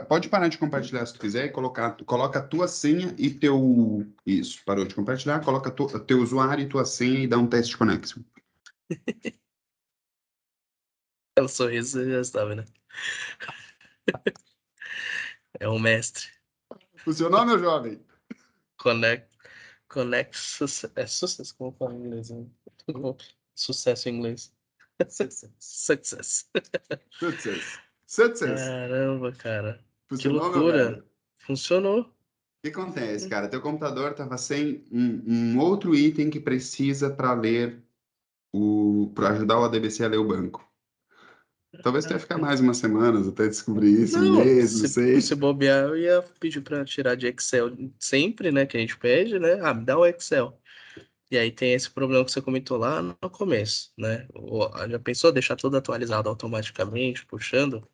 Pode parar de compartilhar se tu quiser e coloca a tua senha e teu. Isso, parou de compartilhar, coloca teu usuário e tua senha e dá um teste de conexão. Pelo sorriso você já sabe, né? É o mestre. Funcionou, meu jovem? Connect, connect sucesso, como fala em inglês, né? Sucesso em inglês. Success. Success. Success. Caramba, cara. Que Funcionou, meu velho? loucura. Funcionou. O que acontece, cara? Teu computador estava sem um outro item que precisa para ler para ajudar o ADBC a ler o banco. Talvez tu ia ficar mais umas semanas até descobrir isso, um Não, mês, não se sei. bobear, eu ia pedir pra tirar de Excel sempre, né? Que a gente pede, né? Ah, me dá o Excel. E aí tem esse problema que você comentou lá no começo, né? Já pensou deixar tudo atualizado automaticamente, puxando?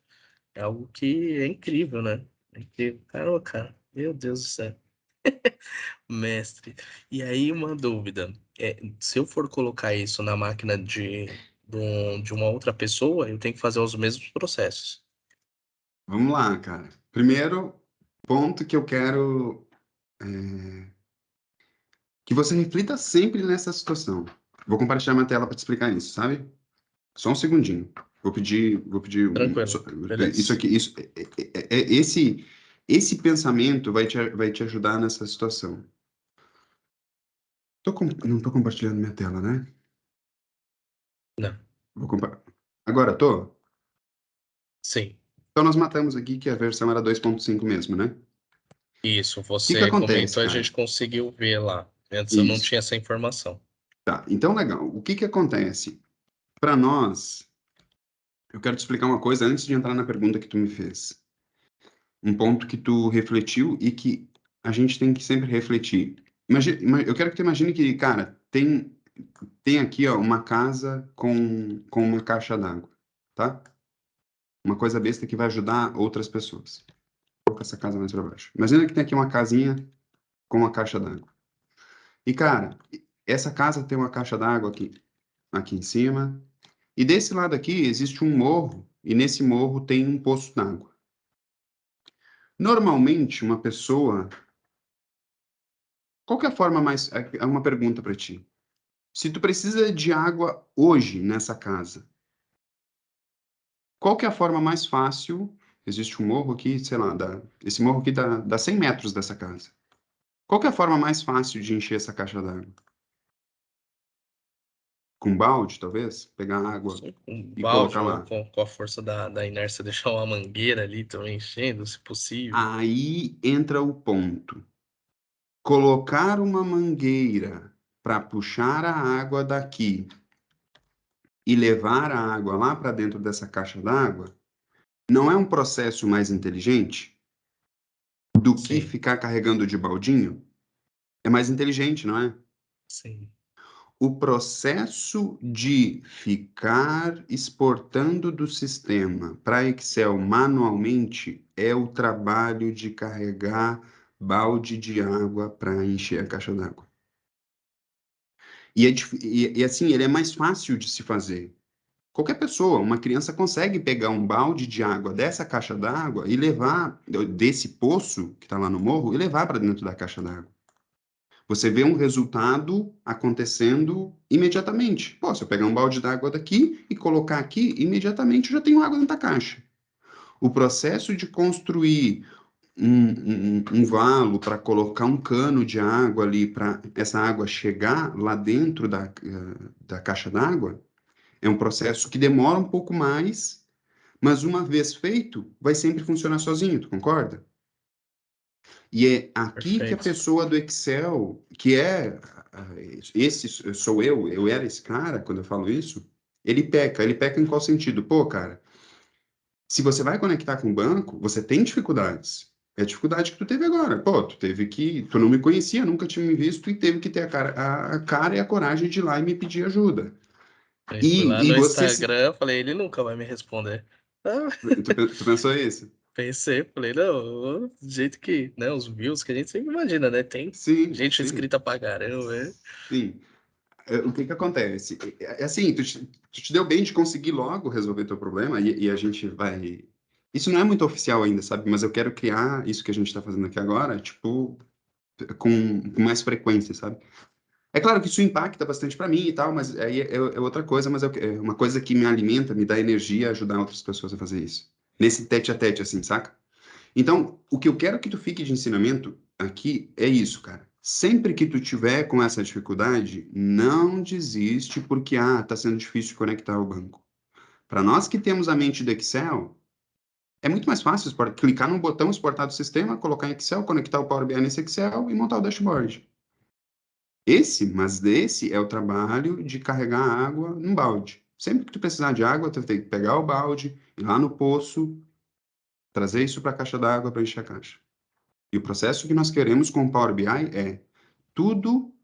É algo que é incrível, né? É incrível. Caramba, cara. Meu Deus do céu. Mestre. E aí, uma dúvida. Se eu for colocar isso na máquina de uma outra pessoa, eu tenho que fazer os mesmos processos. Vamos lá, cara. Primeiro ponto que eu quero que você reflita sempre nessa situação. Vou compartilhar minha tela para te explicar isso, sabe? Só um segundinho. Tranquilo, Isso beleza? aqui, esse pensamento vai te ajudar nessa situação. Não estou compartilhando minha tela, né? Não, Agora tô? sim. Então nós matamos aqui que a versão era 2.5 mesmo, né? Isso, O que que você acontece, comentou, a cara? gente conseguiu ver lá. Antes eu não Isso. tinha essa informação. Tá, então legal. O que que acontece? Para nós, eu quero te explicar uma coisa antes de entrar na pergunta que tu me fez. Um ponto que tu refletiu e que a gente tem que sempre refletir. Eu quero que tu imagine que, cara, tem aqui, ó, uma casa com uma caixa d'água, tá? Uma coisa besta que vai ajudar outras pessoas. Vou colocar essa casa mais para baixo. Imagina que tem aqui uma casinha com uma caixa d'água. E, cara, essa casa tem uma caixa d'água aqui em cima. E desse lado aqui existe um morro. E nesse morro tem um poço d'água. Normalmente, uma pessoa. Qual que é a forma mais. É uma pergunta para ti. Se tu precisa de água hoje nessa casa, qual que é a forma mais fácil? Existe um morro aqui, sei lá, esse morro aqui dá 100 metros dessa casa. Qual que é a forma mais fácil de encher essa caixa d'água? Com balde, talvez? Pegar água Sim, com e balde colocar ou lá. com a força da inércia, deixar uma mangueira ali também enchendo, se possível. Aí entra o ponto. Colocar uma mangueira para puxar a água daqui e levar a água lá para dentro dessa caixa d'água não é um processo mais inteligente do que Sim, ficar carregando de baldinho? É mais inteligente, não é? sim, O processo de ficar exportando do sistema para Excel manualmente é o trabalho de carregar balde de água para encher a caixa d'água. E assim, ele é mais fácil de se fazer. Qualquer pessoa, uma criança consegue pegar um balde de água dessa caixa d'água e levar, desse poço que está lá no morro, e levar para dentro da caixa d'água. Você vê um resultado acontecendo imediatamente. Pô, se eu pegar um balde d'água daqui e colocar aqui, imediatamente eu já tenho água dentro da caixa. O processo de construir um valo para colocar um cano de água ali para essa água chegar lá dentro da caixa d'água é um processo que demora um pouco mais, mas uma vez feito, vai sempre funcionar sozinho, tu concorda? E é aqui que a perfeito. pessoa do Excel, que é esse sou eu era esse cara quando eu falo isso, ele peca. Ele peca em qual sentido? Pô, cara, se você vai conectar com o banco, você tem dificuldades. É a dificuldade que tu teve agora. Pô, tu não me conhecia, nunca tinha me visto e teve que ter a cara e a coragem de ir lá e me pedir ajuda. Aí fui lá E no você se, Instagram, falei, ele nunca vai me responder. Ah, tu pensou isso? pensei, falei, não, do jeito que, né, os views que a gente sempre imagina, né? Tem Sim, gente sim, inscrita pra caramba, né? sim. O que que acontece? É assim, tu te deu bem de conseguir logo resolver teu problema e a gente vai... Isso não é muito oficial ainda, sabe? Mas eu quero criar isso que a gente está fazendo aqui agora, tipo, com mais frequência, sabe? É claro que isso impacta bastante para mim e tal, mas aí é outra coisa, mas é uma coisa que me alimenta, me dá energia ajudar outras pessoas a fazer isso. Nesse tete a tete, assim, saca? Então, o que eu quero que tu fique de ensinamento aqui é isso, cara. Sempre que tu tiver com essa dificuldade, não desiste porque, tá sendo difícil de conectar o banco. Para nós que temos a mente do Excel, é muito mais fácil clicar num botão, exportar do sistema, colocar em Excel, conectar o Power BI nesse Excel e montar o dashboard. Esse é o trabalho de carregar a água num balde. Sempre que tu precisar de água, tu tem que pegar o balde, ir lá no poço, trazer isso para a caixa d'água para encher a caixa. E o processo que nós queremos com o Power BI é tudo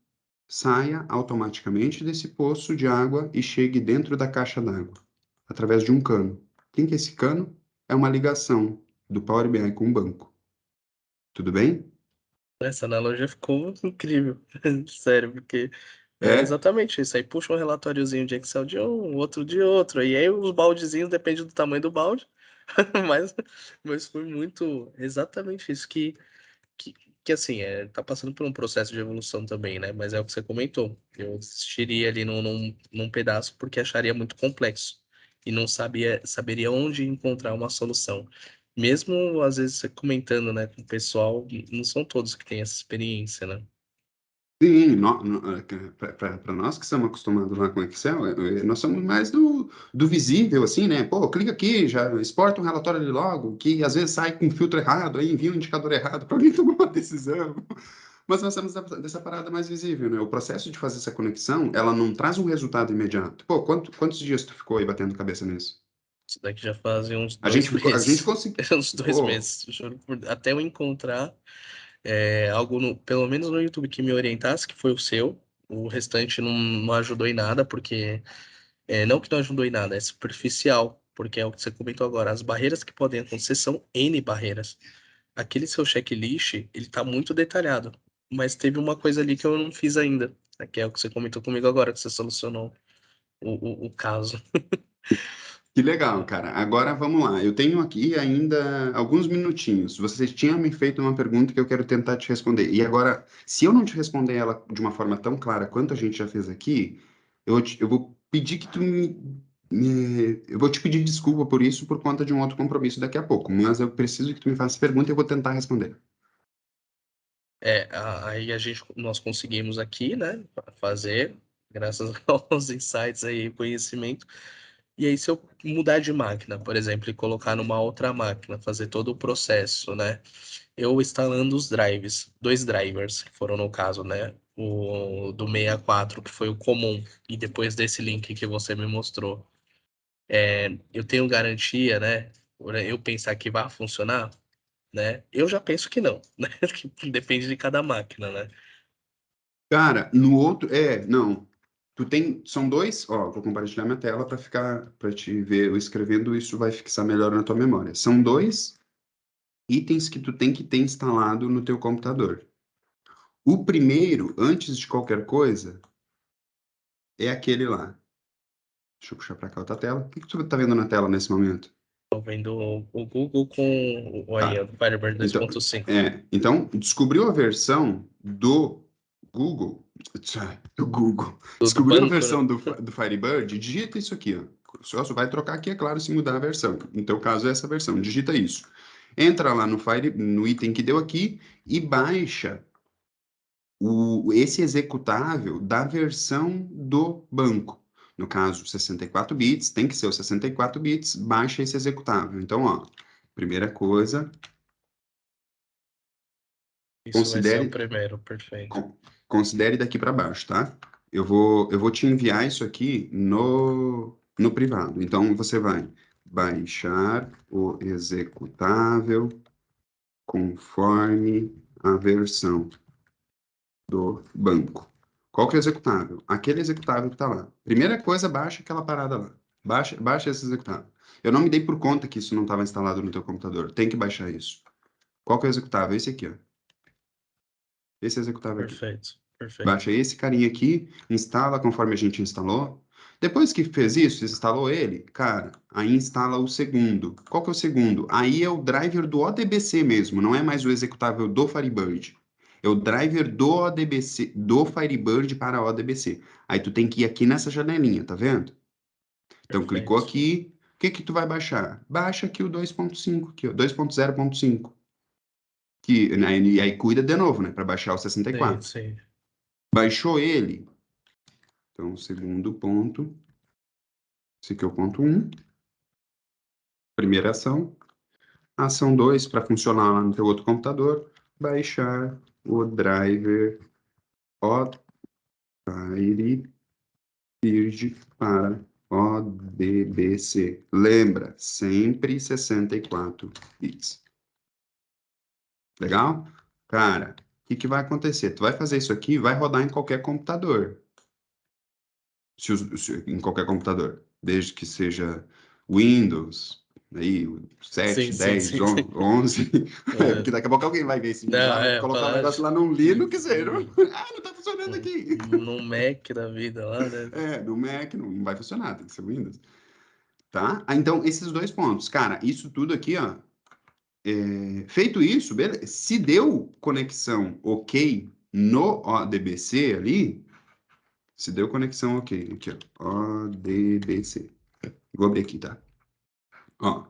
saia automaticamente desse poço de água e chegue dentro da caixa d'água, através de um cano. Quem que é esse cano? É uma ligação do Power BI com o banco. Tudo bem? Essa analogia ficou incrível, sério, porque É É? exatamente isso. Aí puxa um relatóriozinho de Excel de um, outro de outro. E aí os baldezinhos depende do tamanho do balde. Mas, mas foi muito exatamente isso que, que assim, tá passando por um processo de evolução também, né? Mas é o que você comentou. Eu desistiria ali num pedaço porque acharia muito complexo e não saberia onde encontrar uma solução. Mesmo, às vezes, você comentando, né, com o pessoal, não são todos que têm essa experiência, né? Sim, para nós que estamos acostumados lá com Excel, nós somos mais do visível, assim, né? Pô, clica aqui, já exporta um relatório ali logo, que às vezes sai com um filtro errado, aí envia um indicador errado para alguém tomar uma decisão. Mas nós estamos dessa parada mais visível, né? O processo de fazer essa conexão, ela não traz um resultado imediato. Pô, quantos dias tu ficou aí batendo cabeça nisso? Isso daqui já fazem uns A gente dois ficou, a gente meses. conseguiu. Uns dois Pô, meses, juro até eu encontrar algo, pelo menos no YouTube, que me orientasse, que foi o seu. O restante não ajudou em nada, porque não que não ajudou em nada, é superficial, porque é o que você comentou agora. As barreiras que podem acontecer são N barreiras. Aquele seu checklist, ele tá muito detalhado, mas teve uma coisa ali que eu não fiz ainda, né, que é o que você comentou comigo agora, que você solucionou o caso. que legal, cara. Agora vamos lá. Eu tenho aqui ainda alguns minutinhos. Você tinha me feito uma pergunta que eu quero tentar te responder. E agora, se eu não te responder ela de uma forma tão clara quanto a gente já fez aqui, eu vou pedir que eu vou te pedir desculpa por isso por conta de um outro compromisso daqui a pouco. Mas eu preciso que tu me faça pergunta e eu vou tentar responder. Aí nós conseguimos aqui, né, fazer, graças aos insights aí, conhecimento. E aí, se eu mudar de máquina, por exemplo, e colocar numa outra máquina, fazer todo o processo, né? Eu instalando os drives, dois drivers, que foram no caso, né? O do 64, que foi o comum, e depois desse link que você me mostrou. Eu tenho garantia, né? Por eu pensar que vai funcionar, né? Eu já penso que não, né? Que depende de cada máquina, né? Cara, no outro. Não. Tu tem. São dois. Ó, vou compartilhar minha tela para ficar. Para te ver eu escrevendo, isso vai fixar melhor na tua memória. São dois itens que tu tem que ter instalado no teu computador. O primeiro, antes de qualquer coisa, é aquele lá. Deixa eu puxar para cá outra tela. O que que tu tá vendo na tela nesse momento? Tô vendo o Google com aí, Tá. o Firebird Então, 2.5. então, descobriu a versão do Google. Do Google. Do Descobriu a banco, né? versão do Firebird, digita isso aqui, ó. Só vai trocar aqui, é claro, se mudar a versão. No teu caso é essa versão, digita isso. Entra lá no item que deu aqui e baixa esse executável da versão do banco. No caso, 64 bits, tem que ser os 64 bits, baixa esse executável. Então, ó, primeira coisa, Isso vai ser o considere, primeiro, perfeito. considere daqui para baixo, tá? Eu vou te enviar isso aqui no privado. Então, você vai baixar o executável conforme a versão do banco. Qual que é o executável? Aquele executável que está lá. Primeira coisa, baixa aquela parada lá. Baixa esse executável. Eu não me dei por conta que isso não estava instalado no teu computador. Tem que baixar isso. Qual que é o executável? Esse aqui, ó. Esse executável aqui. Perfeito, perfeito. Baixa esse carinha aqui, instala conforme a gente instalou. Depois que fez isso, instalou ele, cara, aí instala o segundo. Qual que é o segundo? Aí é o driver do ODBC mesmo, não é mais o executável do Firebird. É o driver do ODBC, do Firebird para ODBC. Aí tu tem que ir aqui nessa janelinha, tá vendo? Então clicou Perfeito. aqui, o que que tu vai baixar? Baixa aqui o 2.5, aqui, ó, 2.0.5. Que, né, e aí cuida de novo, né, para baixar o Sim, 64. sim. Baixou ele, então, segundo ponto, esse aqui é o ponto 1, primeira ação. Ação 2, para funcionar lá no teu outro computador, baixar o driver Firebird para ODBC. Lembra, sempre 64 bits. Legal? Cara, o que vai acontecer? Tu vai fazer isso aqui, vai rodar em qualquer computador. Em qualquer computador, desde que seja Windows, aí, 7, Sim, 10, sim. 11, É. porque daqui a pouco alguém vai ver esse vídeo Não, lá, vai colocar o falar negócio lá num Linux, e não, não tá funcionando aqui. num Mac da vida lá, né? No Mac não vai funcionar, tem que ser Windows. Tá? Então, esses 2 pontos. Cara, isso tudo aqui, ó, feito isso, beleza. Se deu conexão ok no ODBC ali, se deu conexão ok, aqui, ó, ODBC. Vou abrir aqui, tá? Ó,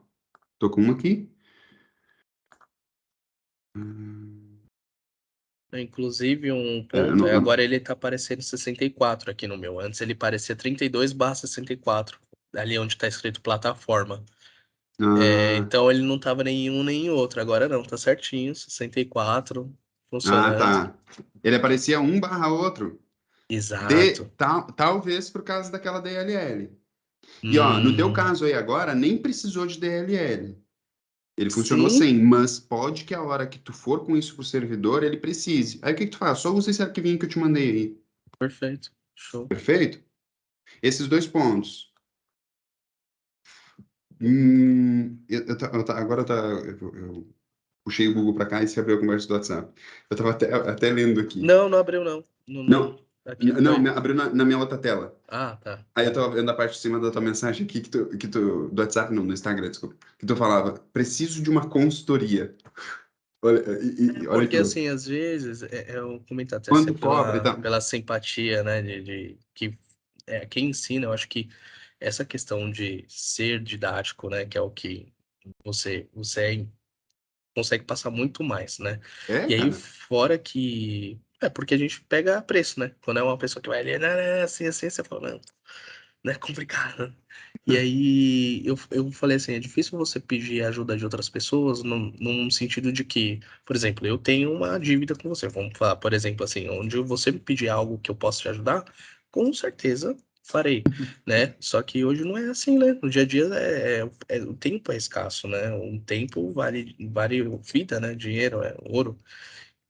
tô com uma aqui. Inclusive, um ponto Não, agora ele tá aparecendo 64 aqui no meu. Antes ele parecia 32/64, ali onde tá escrito plataforma. Então ele não tava nem em um nem em outro. Agora não, tá certinho, 64, funcionando. tá. Ele aparecia um barra outro. Exato. Talvez por causa daquela DLL. E ó, no teu caso aí agora, nem precisou de DLL. Ele funcionou Sim. sem, mas pode que a hora que tu for com isso pro servidor, ele precise. Aí o que tu faz? Só usa esse arquivinho que eu te mandei aí. Perfeito. Show. Perfeito? Esses 2 pontos. Agora eu puxei o Google para cá e se abriu a conversa do WhatsApp. Eu estava até lendo aqui. Não abriu não. Não, Aqui não, foi. abriu na minha outra tela. Ah, tá. Aí eu tava vendo a parte de cima da tua mensagem aqui, do WhatsApp, não, do Instagram, desculpa, que tu falava, preciso de uma consultoria. Olha, olha Porque que louco. assim, às vezes, eu comento até assim, Quando cobra e tal. pela simpatia, né, de que quem ensina, eu acho que essa questão de ser didático, né, que é o que você consegue passar muito mais, né? E aí, Cara. fora que. É porque a gente pega preço, né? Quando é uma pessoa que vai ali, né, assim, você fala, não, não é complicado. E aí eu falei assim, é difícil você pedir ajuda de outras pessoas num sentido de que, por exemplo, eu tenho uma dívida com você. Vamos falar, por exemplo, assim, onde você me pedir algo que eu possa te ajudar, com certeza farei, né? Só que hoje não é assim, né? No dia a dia o tempo é escasso, né? Um tempo vale vida, né? Dinheiro, é ouro.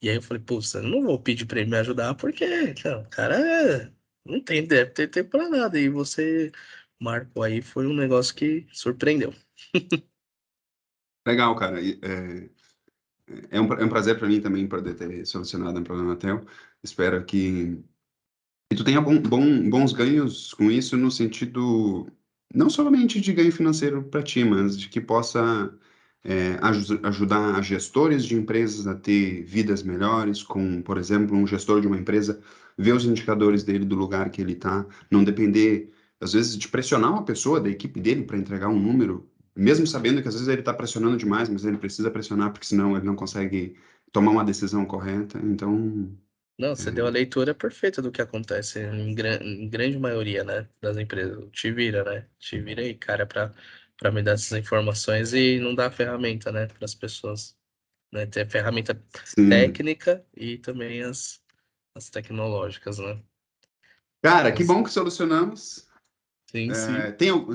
E aí eu falei, pô, eu não vou pedir pra ele me ajudar porque, cara, o cara não tem, deve ter tempo pra nada. E você marcou aí, foi um negócio que surpreendeu. Legal, cara. É um prazer para mim também poder ter solucionado um problema teu. Espero que tu tenha bons ganhos com isso no sentido não somente de ganho financeiro para ti, mas de que possa ajudar gestores de empresas a ter vidas melhores, com, por exemplo, um gestor de uma empresa ver os indicadores dele do lugar que ele está, não depender, às vezes, de pressionar uma pessoa da equipe dele para entregar um número, mesmo sabendo que às vezes ele está pressionando demais, mas ele precisa pressionar porque senão ele não consegue tomar uma decisão correta. Então, Não, você deu a leitura perfeita do que acontece em grande maioria, né, das empresas. Te vira, né? Te vira aí, cara, pra me dar essas informações e não dar ferramenta, né, para as pessoas, né? Ter ferramenta sim. técnica e também as tecnológicas, né? Cara, que Mas, bom que solucionamos. sim, sim.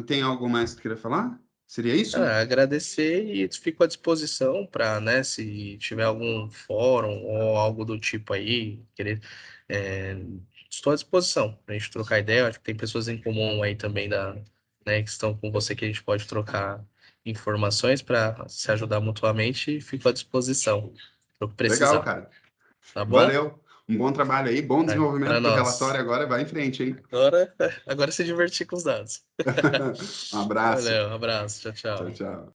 Tem algo mais que tu queira falar? Seria isso? Agradecer e fico à disposição para, né, se tiver algum fórum ou algo do tipo aí, querer, é, estou à disposição para a gente trocar ideia. Acho que tem pessoas em comum aí também né, que estão com você que a gente pode trocar informações para se ajudar mutuamente e fico à disposição para o que Legal, precisar, cara. tá bom? Valeu. Um bom trabalho aí, bom Para desenvolvimento do relatório nós. agora. Vai em frente, hein? Agora se divertir com os dados. Um abraço. Valeu, um abraço, tchau, Tchau, tchau. tchau.